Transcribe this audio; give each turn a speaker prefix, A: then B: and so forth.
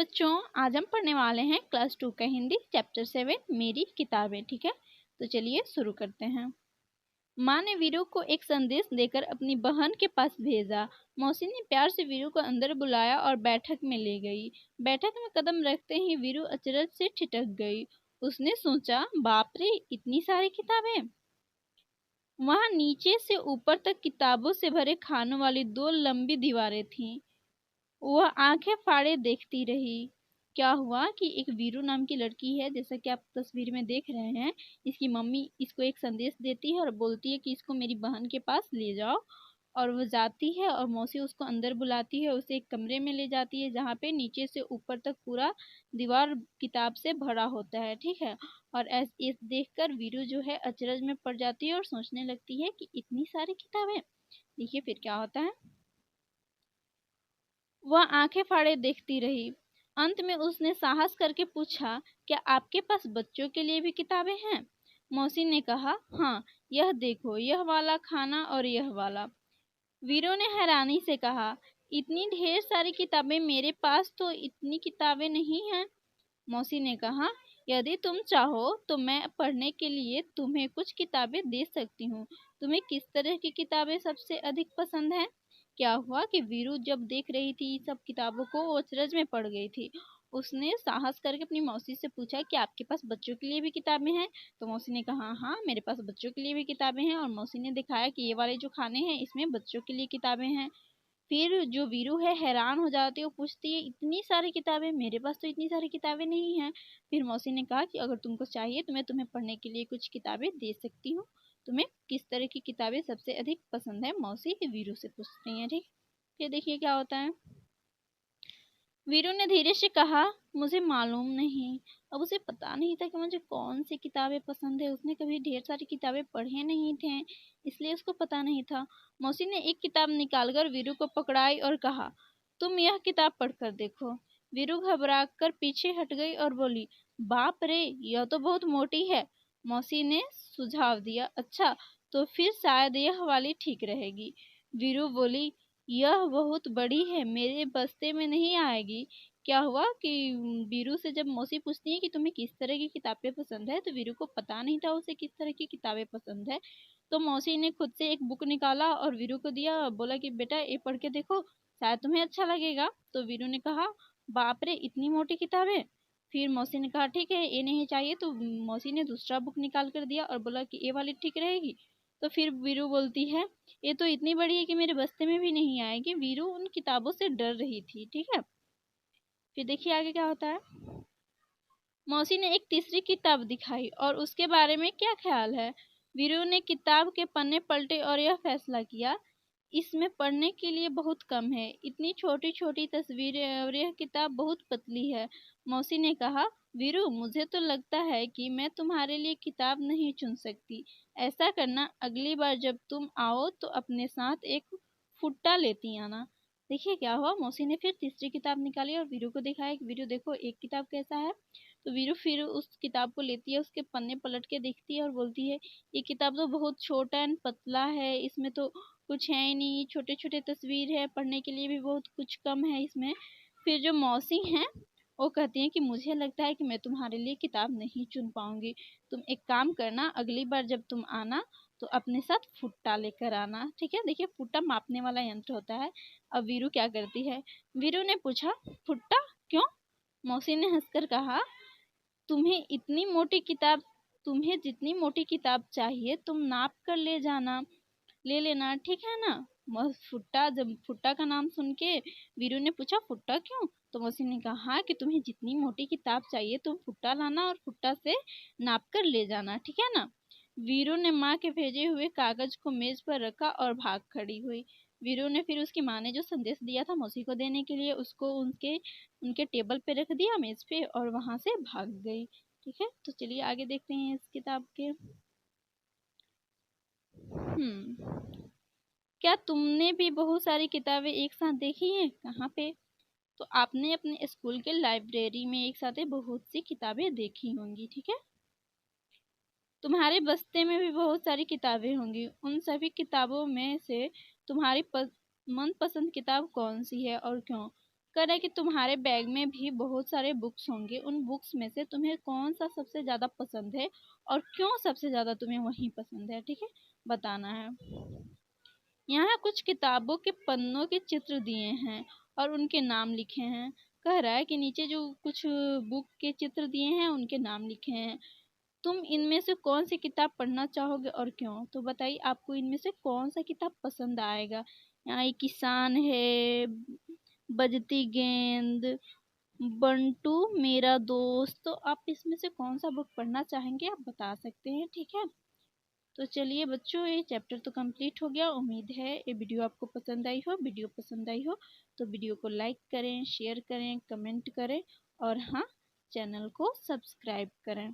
A: बच्चों, आज हम पढ़ने वाले हैं क्लास 2 का हिंदी चैप्टर 7 मेरी किताबें। ठीक है, तो चलिए शुरू करते हैं। माँ ने वीरू को एक संदेश देकर अपनी बहन के पास भेजा। मौसी ने प्यार से वीरू को अंदर बुलाया और बैठक में ले गई। बैठक में कदम रखते ही वीरू अचरज से ठिठक गई। उसने सोचा, बाप रे, इतनी सारी किताबें। वहां नीचे से ऊपर तक किताबों से भरे खानों वाली 2 लंबी दीवारें थीं। वह आंखें फाड़े देखती रही। क्या हुआ कि एक वीरू नाम की लड़की है, जैसा कि आप तस्वीर में देख रहे हैं। इसकी मम्मी इसको एक संदेश देती है और बोलती है कि इसको मेरी बहन के पास ले जाओ। और वो जाती है और मौसी उसको अंदर बुलाती है, उसे एक कमरे में ले जाती है जहाँ पे नीचे से ऊपर तक पूरा दीवार किताब से भरा होता है। ठीक है, और इस देखकर वीरू जो है अचरज में पड़ जाती है और सोचने लगती है कि इतनी सारी किताबें। देखिए फिर क्या होता है। वह आंखें फाड़े देखती रही। अंत में उसने साहस करके पूछा, क्या आपके पास बच्चों के लिए भी किताबें हैं? मौसी ने कहा, हाँ, यह देखो, यह वाला खाना और यह वाला। वीरू ने हैरानी से कहा, इतनी ढेर सारी किताबें? मेरे पास तो इतनी किताबें नहीं हैं। मौसी ने कहा, यदि तुम चाहो तो मैं पढ़ने के लिए तुम्हें कुछ किताबें दे सकती हूँ। तुम्हें किस तरह की किताबें सबसे अधिक पसंद है? क्या हुआ कि वीरू जब देख रही थी सब किताबों को, वो अचरज में पड़ गई थी। उसने साहस करके अपनी मौसी से पूछा कि आपके पास बच्चों के लिए भी किताबें हैं? तो मौसी ने कहा, हाँ, मेरे पास बच्चों के लिए भी किताबें हैं। और मौसी ने दिखाया कि ये वाले जो खाने हैं इसमें बच्चों के लिए किताबें हैं। फिर जो वीरू है हैरान हो जाती है, वो पूछती है, इतनी सारी किताबें? मेरे पास तो इतनी सारी किताबें नहीं हैं। फिर मौसी ने कहा कि अगर तुमको चाहिए तो मैं तुम्हें पढ़ने के लिए कुछ किताबें दे सकती हूँ। तुम्हें किस तरह की किताबें सबसे अधिक पसंद है? मौसी वीरू से पूछती हैं। ठीक, फिर देखिए क्या होता है। वीरू ने धीरे से कहा, मुझे मालूम नहीं। अब उसे पता नहीं था कि मुझे कौन सी किताबें पसंद है। उसने कभी ढेर सारी किताबें पढ़े नहीं थे, इसलिए उसको पता नहीं था। मौसी ने एक किताब निकालकर वीरू को पकड़ाई और कहा, तुम यह किताब पढ़कर देखो। वीरू घबरा कर पीछे हट गई और बोली, बाप रे, यह तो बहुत मोटी है। मौसी ने सुझाव दिया, अच्छा, तो फिर शायद यह वाली ठीक रहेगी। वीरू बोली, यह बहुत बड़ी है, मेरे बस्ते में नहीं आएगी। क्या हुआ कि वीरू से जब मौसी पूछती है कि तुम्हें किस तरह की किताबें पसंद है, तो वीरू को पता नहीं था उसे किस तरह की किताबें पसंद है। तो मौसी ने खुद से एक बुक निकाला और वीरू को दिया, बोला कि बेटा ये पढ़ के देखो, शायद तुम्हें अच्छा लगेगा। तो वीरू ने कहा, बाप रे, इतनी मोटी किताबें। फिर मौसी ने कहा, ठीक है, ये नहीं चाहिए। तो मौसी ने दूसरा बुक निकाल कर दिया और बोला कि ये वाली ठीक रहेगी। तो फिर वीरू बोलती है, ये तो इतनी बड़ी है कि मेरे बस्ते में भी नहीं आएगी। वीरू उन किताबों से डर रही थी। ठीक है, फिर देखिए आगे क्या होता है। मौसी ने एक तीसरी किताब दिखाई और उसके बारे में क्या ख्याल है? वीरू ने किताब के पन्ने पलटे और यह फैसला किया, इसमें पढ़ने के लिए बहुत कम है। इतनी छोटी छोटी तस्वीरें और यह किताब बहुत पतली है। मौसी ने कहा, वीरू, मुझे तो लगता है कि मैं तुम्हारे लिए किताब नहीं चुन सकती। ऐसा करना, अगली बार जब तुम आओ तो अपने साथ एक फुट्टा लेती आना। देखिए क्या हुआ। मौसी ने फिर तीसरी किताब निकाली और वीरू को दिखाया कि वीरू देखो, एक किताब कैसा है। तो वीरू फिर उस किताब को लेती है, उसके पन्ने पलट के देखती है और बोलती है, ये किताब तो बहुत छोटा एंड पतला है, इसमें तो कुछ है ही नहीं, छोटे छोटे तस्वीर है, पढ़ने के लिए भी बहुत कुछ कम है इसमें। फिर जो मौसी हैं वो कहती हैं कि मुझे लगता है कि मैं तुम्हारे लिए किताब नहीं चुन पाऊंगी। तुम एक काम करना, अगली बार जब तुम आना तो अपने साथ फुट्टा लेकर आना। ठीक है, देखिए फुट्टा मापने वाला यंत्र होता है। अब वीरू क्या करती है। वीरू ने पूछा, फुट्टा क्यों? मौसी ने हंसकर कहा, तुम्हें इतनी मोटी किताब, तुम्हें जितनी मोटी किताब चाहिए तुम नाप कर ले लेना, ठीक है ना? फुट्टा, जब फुट्टा का नाम सुन के वीरू ने पूछा, फुट्टा क्यों? तो मौसी ने कहा, हाँ, कि तुम्हें जितनी मोटी किताब चाहिए तुम फुट्टा लाना और फुट्टा से नाप कर ले जाना, ठीक है ना? वीरू ने माँ के भेजे हुए कागज को मेज पर रखा और भाग खड़ी हुई। वीरू ने फिर उसकी माँ ने जो संदेश दिया था मौसी को देने के लिए, उसको उनके उनके टेबल पे रख दिया, मेज पे, और वहां से भाग गई। ठीक है, तो चलिए आगे देखते हैं इस किताब के। क्या तुमने भी बहुत सारी किताबें एक साथ देखी हैं? कहाँ पे? तो आपने अपने स्कूल के लाइब्रेरी में एक साथ बहुत सी किताबें देखी होंगी। ठीक है, तुम्हारे बस्ते में भी बहुत सारी किताबें होंगी। उन सभी किताबों में से तुम्हारी मनपसंद किताब कौन सी है और क्यों? कह रहा है कि तुम्हारे बैग में भी बहुत सारे बुक्स होंगे, उन बुक्स में से तुम्हें कौन सा सबसे ज़्यादा पसंद है और क्यों सबसे ज़्यादा तुम्हें वही पसंद है, ठीक है, बताना है। यहाँ कुछ किताबों के पन्नों के चित्र दिए हैं और उनके नाम लिखे हैं। कह रहा है कि नीचे जो कुछ बुक के चित्र दिए हैं उनके नाम लिखे हैं। तुम इनमें से कौन सी किताब पढ़ना चाहोगे और क्यों? तो बताइए आपको इनमें से कौन सा किताब पसंद आएगा। यहाँ एक किसान है, बजती गेंद, बंटू मेरा दोस्त। तो आप इसमें से कौन सा बुक पढ़ना चाहेंगे आप बता सकते हैं, ठीक है। तो चलिए बच्चों, ये चैप्टर तो कंप्लीट हो गया। उम्मीद है ये वीडियो आपको पसंद आई हो। वीडियो पसंद आई हो तो वीडियो को लाइक करें, शेयर करें, कमेंट करें और हाँ, चैनल को सब्सक्राइब करें।